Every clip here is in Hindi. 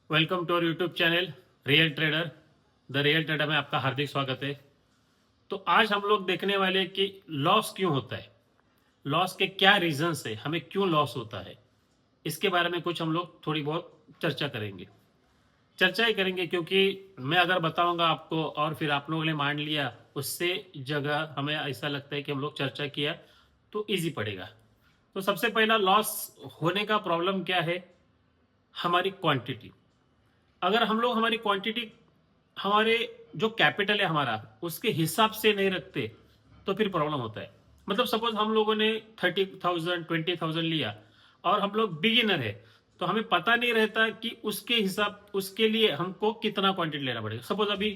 Welcome to our YouTube channel real trader. The real trader में आपका हार्दिक स्वागत है। तो आज हम लोग देखने वाले हैं कि लॉस क्यों होता है, लॉस के क्या रीजंस है, हमें क्यों लॉस होता है। इसके बारे में कुछ हम लोग थोड़ी बहुत चर्चा ही करेंगे क्योंकि मैं अगर बताऊंगा आपको और फिर आप लोगों ने मान लिया, उससे जगह हमें ऐसा लगता है कि हम लोग चर्चा किया तो इजी पड़ेगा। तो सबसे पहला लॉस होने का प्रॉब्लम क्या है, हमारी क्वांटिटी। अगर हम लोग हमारी क्वांटिटी, हमारे जो कैपिटल है हमारा, उसके हिसाब से नहीं रखते तो फिर प्रॉब्लम होता है। मतलब सपोज हम लोगों ने 30,000 20,000 लिया और हम लोग बिगिनर है, तो हमें पता नहीं रहता कि उसके हिसाब, उसके लिए हमको कितना क्वांटिटी लेना पड़ेगा। सपोज अभी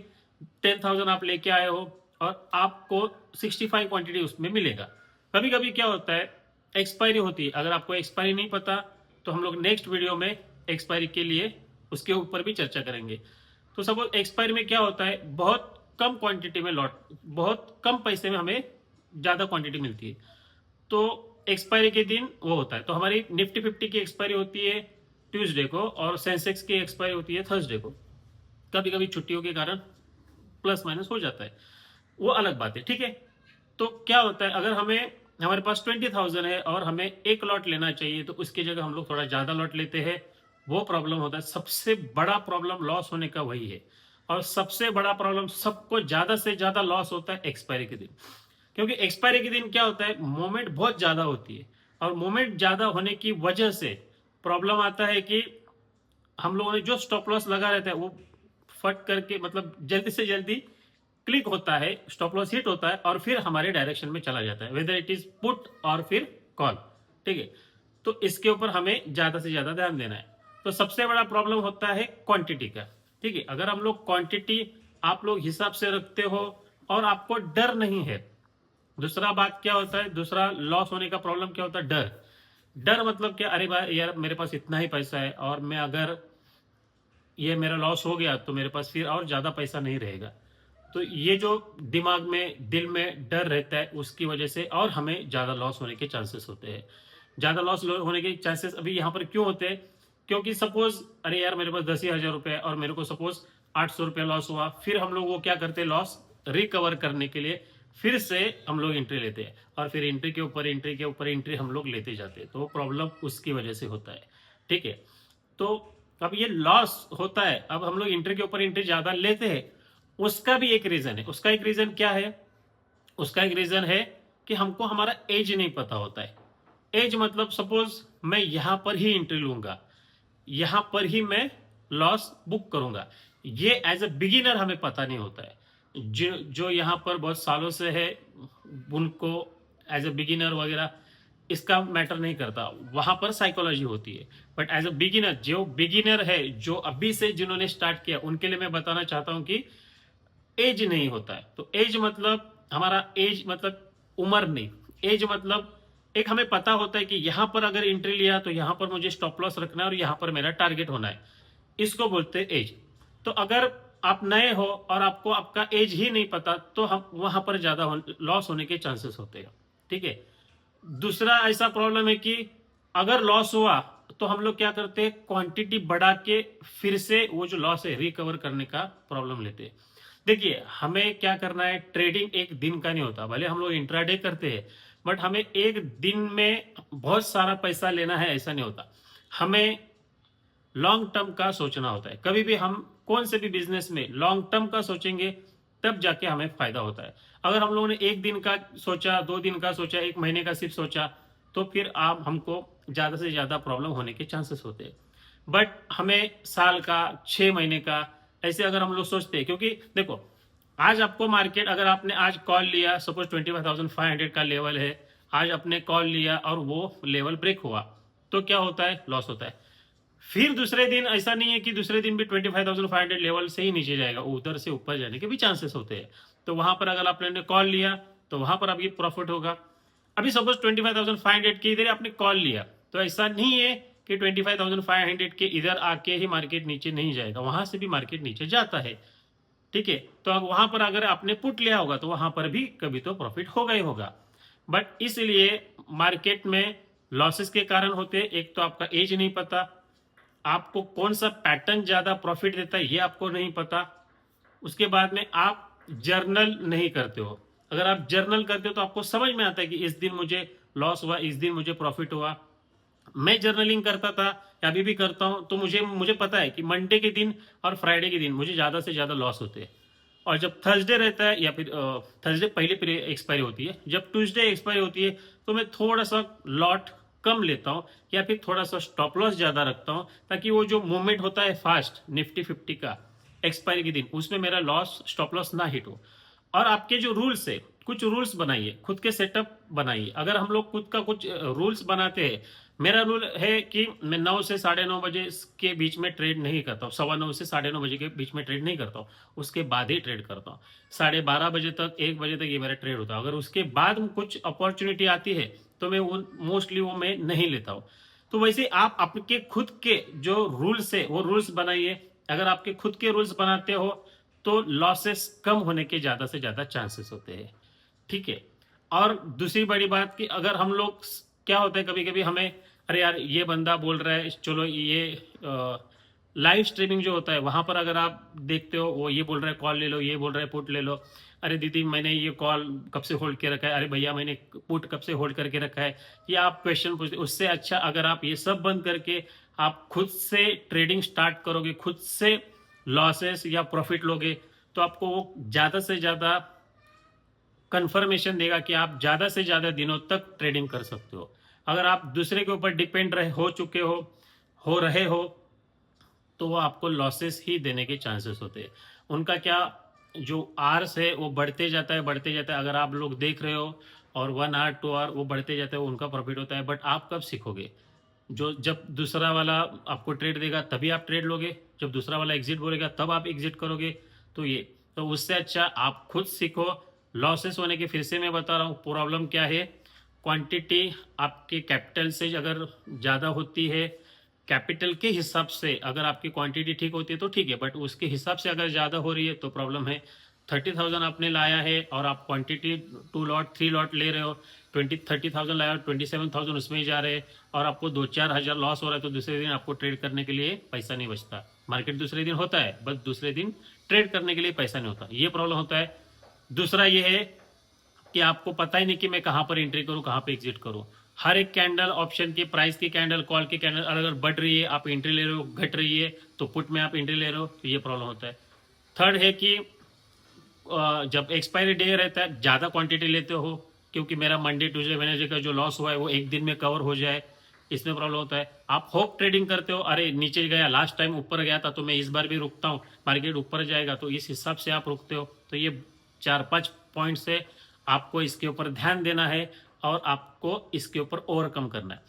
10,000 आप लेके आए हो और आपको 65 क्वांटिटी उसमें मिलेगा। कभी कभी क्या होता है, एक्सपायरी होती है। अगर आपको एक्सपायरी नहीं पता तो हम लोग नेक्स्ट वीडियो में एक्सपायरी के लिए उसके ऊपर भी चर्चा करेंगे। तो सपोज एक्सपायरी में क्या होता है, बहुत कम क्वांटिटी में लॉट, बहुत कम पैसे में हमें ज्यादा क्वांटिटी मिलती है। तो एक्सपायरी के दिन वो होता है। तो हमारी निफ्टी 50 की एक्सपायरी होती है ट्यूसडे को और सेंसेक्स की एक्सपायरी होती है थर्सडे को। कभी कभी छुट्टियों के कारण प्लस माइनस हो जाता है, वो अलग बात है, ठीक है। तो क्या होता है, अगर हमें, हमारे पास 20,000 है और हमें एक लॉट लेना चाहिए तो उसकी जगह हम लोग थोड़ा ज्यादा लॉट लेते हैं, वो प्रॉब्लम होता है। सबसे बड़ा प्रॉब्लम लॉस होने का वही है। और सबसे बड़ा प्रॉब्लम, सबको ज्यादा से ज्यादा लॉस होता है एक्सपायरी के दिन। क्योंकि एक्सपायरी के दिन क्या होता है, मूवमेंट बहुत ज्यादा होती है और मूवमेंट ज्यादा होने की वजह से प्रॉब्लम आता है कि हम लोगों ने जो स्टॉप लॉस लगा रहता है वो फट करके, मतलब जल्दी से जल्दी क्लिक होता है, स्टॉप लॉस हिट होता है और फिर हमारे डायरेक्शन में चला जाता है, वेदर इट इज पुट और फिर कॉल, ठीक है। तो इसके ऊपर हमें ज्यादा से ज्यादा ध्यान देना है। तो सबसे बड़ा प्रॉब्लम होता है क्वांटिटी का, ठीक है। अगर हम लोग क्वांटिटी, आप लोग हिसाब से रखते हो और आपको डर नहीं है। दूसरा बात क्या होता है, दूसरा लॉस होने का प्रॉब्लम क्या होता है, डर। डर मतलब क्या, अरे भाई यार मेरे पास इतना ही पैसा है और मैं अगर ये मेरा लॉस हो गया तो मेरे पास फिर और ज्यादा पैसा नहीं रहेगा। तो ये जो दिमाग में, दिल में डर रहता है, उसकी वजह से और हमें ज्यादा लॉस होने के चांसेस होते हैं। ज्यादा लॉस होने के चांसेस अभी यहाँ पर क्यों होते हैं, क्योंकि सपोज अरे यार मेरे पास 10,000 रुपए है और मेरे को सपोज 800 रुपये लॉस हुआ, फिर हम लोग वो क्या करते हैं, लॉस रिकवर करने के लिए फिर से हम लोग एंट्री लेते हैं और फिर एंट्री के ऊपर एंट्री के ऊपर एंट्री हम लोग लेते जाते हैं। तो प्रॉब्लम उसकी वजह से होता है, ठीक है। तो अब ये लॉस होता है, अब हम लोग एंट्री के ऊपर एंट्री ज्यादा लेते हैं, उसका भी एक रीजन है। उसका एक रीजन क्या है, उसका एक रीजन है कि हमको हमारा एज नहीं पता होता है। एज मतलब सपोज मैं यहां पर ही एंट्री लूंगा, यहां पर ही मैं लॉस बुक करूंगा, ये एज ए बिगिनर हमें पता नहीं होता है। जो जो यहां पर बहुत सालों से है उनको एज ए बिगिनर वगैरह इसका मैटर नहीं करता, वहां पर साइकोलॉजी होती है। बट एज ए बिगिनर, जो बिगिनर है, जो अभी से जिन्होंने स्टार्ट किया, उनके लिए मैं बताना चाहता हूं कि एज नहीं होता है। तो एज मतलब हमारा, एज मतलब उम्र नहीं, एज मतलब एक हमें पता होता है कि यहां पर अगर एंट्री लिया तो यहां पर मुझे स्टॉप लॉस रखना है और यहां पर मेरा टारगेट होना है, इसको बोलते हैं एज। तो अगर आप नए हो और आपको आपका एज ही नहीं पता तो हम वहां पर ज्यादा लॉस होने के चांसेस होते हैं, ठीक है। दूसरा ऐसा प्रॉब्लम है कि अगर लॉस हुआ तो हम लोग क्या करते हैं, क्वांटिटी बढ़ा के फिर से वो जो लॉस है रिकवर करने का प्रॉब्लम लेते हैं। देखिए हमें क्या करना है, ट्रेडिंग एक दिन का नहीं होता। भले हम लोग इंट्राडे करते हैं बट हमें एक दिन में बहुत सारा पैसा लेना है ऐसा नहीं होता। हमें लॉन्ग टर्म का सोचना होता है। कभी भी हम कौन से भी बिजनेस में लॉन्ग टर्म का सोचेंगे तब जाके हमें फायदा होता है। अगर हम लोगों ने एक दिन का सोचा, 2 दिन का सोचा, एक महीने का सिर्फ सोचा, तो फिर आप हमको ज्यादा से ज्यादा प्रॉब्लम होने के चांसेस होते हैं। बट हमें साल का, 6 महीने का, ऐसे अगर हम लोग सोचते हैं, क्योंकि देखो आज आपको मार्केट, अगर आपने आज कॉल लिया, सपोज 25,500 का लेवल है, आज आपने कॉल लिया और वो लेवल ब्रेक हुआ, तो क्या होता है, लॉस होता है। फिर दूसरे दिन ऐसा नहीं है कि दूसरे दिन भी 25,500 लेवल से ही नीचे जाएगा, उधर से ऊपर जाने के भी चांसेस होते हैं। तो वहां पर अगर आपने कॉल लिया तो वहां पर अभी प्रॉफिट होगा। अभी सपोज 25,500 के इधर आपने कॉल लिया, तो ऐसा नहीं है कि 25,500 के इधर आके ही मार्केट नीचे नहीं जाएगा, वहां से भी मार्केट नीचे जाता है, ठीक है। तो अब वहां पर अगर आपने पुट लिया होगा तो वहां पर भी कभी तो प्रॉफिट होगा ही होगा। बट इसलिए मार्केट में लॉसेस के कारण होते हैं, एक तो आपका एज नहीं पता, आपको कौन सा पैटर्न ज्यादा प्रॉफिट देता है ये आपको नहीं पता। उसके बाद में आप जर्नल नहीं करते हो। अगर आप जर्नल करते हो तो आपको समझ में आता है कि इस दिन मुझे लॉस हुआ, इस दिन मुझे प्रॉफिट हुआ। मैं जर्नलिंग करता था या अभी भी करता हूं, तो मुझे मुझे पता है कि मंडे के दिन और फ्राइडे के दिन मुझे ज्यादा से ज्यादा लॉस होते हैं। और जब थर्सडे रहता है या फिर थर्सडे पहले एक्सपायरी होती है, जब ट्यूसडे एक्सपायरी होती है तो मैं थोड़ा सा लॉट कम लेता हूं या फिर थोड़ा सा स्टॉप लॉस ज्यादा रखता हूं, ताकि वो जो मूवमेंट होता है फास्ट निफ्टी 50 का एक्सपायरी के दिन, उसमें मेरा लॉस स्टॉप लॉस ना हिट हो। और आपके जो रूल्स है, कुछ रूल्स बनाइए, खुद के सेटअप बनाइए। अगर हम लोग खुद का कुछ रूल्स बनाते हैं, मेरा रूल है कि मैं 9 से 9:30 बजे के बीच में ट्रेड नहीं करता हूँ, 9:15 से 9:30 बजे के बीच में ट्रेड नहीं करता हूँ, उसके बाद ही ट्रेड करता हूँ। 12:30 बजे तक, 1 बजे तक ये मेरा ट्रेड होता है। अगर उसके बाद कुछ अपॉर्चुनिटी आती है तो मैं वो मोस्टली वो मैं नहीं लेता हूँ। तो वैसे आप आपके खुद के जो रूल्स है वो रूल्स बनाइए। अगर आपके खुद के रूल्स बनाते हो तो लॉसेस कम होने के ज्यादा से ज्यादा चांसेस होते हैं। ठीक है। और दूसरी बड़ी बात कि अगर हम लोग, क्या होता है कभी कभी हमें, अरे यार ये बंदा बोल रहा है चलो ये लाइव स्ट्रीमिंग जो होता है वहां पर अगर आप देखते हो वो ये बोल रहा है कॉल ले लो, ये बोल रहा है पुट ले लो। अरे दीदी मैंने ये कॉल कब से होल्ड के रखा है, अरे भैया मैंने पुट कब से होल्ड करके रखा है, ये आप क्वेश्चन पूछते। उससे अच्छा अगर आप ये सब बंद करके आप खुद से ट्रेडिंग स्टार्ट करोगे, खुद से लॉसेस या प्रॉफिट लोगे, तो आपको वो ज्यादा से ज्यादा कंफर्मेशन देगा कि आप ज्यादा से ज्यादा दिनों तक ट्रेडिंग कर सकते हो। अगर आप दूसरे के ऊपर डिपेंड रहे हो चुके हो रहे हो, तो वो आपको लॉसेस ही देने के चांसेस होते हैं। उनका क्या, जो आर्स है वो बढ़ते जाता है बढ़ते जाता है। अगर आप लोग देख रहे हो और 1 आवर 2 आवर वो बढ़ते जाता है, उनका प्रॉफिट होता है। बट आप कब सीखोगे? जो जब दूसरा वाला आपको ट्रेड देगा तभी आप ट्रेड लोगे, जब दूसरा वाला एग्जिट बोलेगा तब आप एग्जिट करोगे। तो ये, तो उससे अच्छा आप खुद सीखो। लॉसेस होने के, फिर से मैं बता रहा हूँ प्रॉब्लम क्या है। क्वांटिटी आपके कैपिटल से अगर ज़्यादा होती है, कैपिटल के हिसाब से अगर आपकी क्वांटिटी ठीक होती है तो ठीक है, बट उसके हिसाब से अगर ज़्यादा हो रही है तो प्रॉब्लम है। 30,000 आपने लाया है और आप क्वांटिटी 2 लॉट 3 लॉट ले रहे हो, 30,000 लाया, 27,000 उसमें ही जा रहे हैं, और आपको 2-4 हज़ार लॉस हो रहा है, तो दूसरे दिन आपको ट्रेड करने के लिए पैसा नहीं बचता। मार्केट दूसरे दिन होता है, बस दूसरे दिन ट्रेड करने के लिए पैसा नहीं होता, ये प्रॉब्लम होता है। दूसरा ये है कि आपको पता ही नहीं कि मैं कहाँ पर एंट्री करूँ, कहाँ पे एग्जिट करूँ। हर एक कैंडल, ऑप्शन की प्राइस की कैंडल, कॉल की कैंडल अगर बढ़ रही है आप एंट्री ले रहे हो, घट रही है तो पुट में आप एंट्री ले रहे हो, तो ये प्रॉब्लम होता है। थर्ड है कि जब एक्सपायरी डे रहता है ज़्यादा क्वांटिटी लेते हो, क्योंकि मेरा मंडे ट्यूसडे वेडनेसडे का जो लॉस हुआ है वो एक दिन में कवर हो जाए, इसमें प्रॉब्लम होता है। आप होप ट्रेडिंग करते हो, अरे नीचे गया, लास्ट टाइम ऊपर गया था तो मैं इस बार भी रुकता हूँ, मार्केट ऊपर जाएगा, तो इस हिसाब से आप रुकते हो। तो ये 4-5 पॉइंट से आपको इसके ऊपर ध्यान देना है और आपको इसके ऊपर ओवरकम करना है।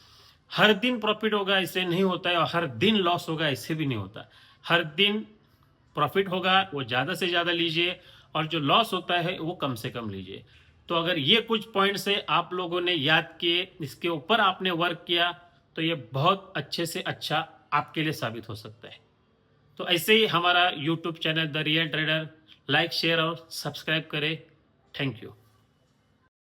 हर दिन प्रॉफिट होगा इससे नहीं होता है, और हर दिन लॉस होगा इससे भी नहीं होता। हर दिन प्रॉफिट होगा वो ज़्यादा से ज़्यादा लीजिए, और जो लॉस होता है वो कम से कम लीजिए। तो अगर ये कुछ पॉइंट से आप लोगों ने याद किए, इसके ऊपर आपने वर्क किया, तो ये बहुत अच्छे से अच्छा आपके लिए साबित हो सकता है। तो ऐसे ही हमारा YouTube channel the real trader like share और सब्सक्राइब करें। Thank you.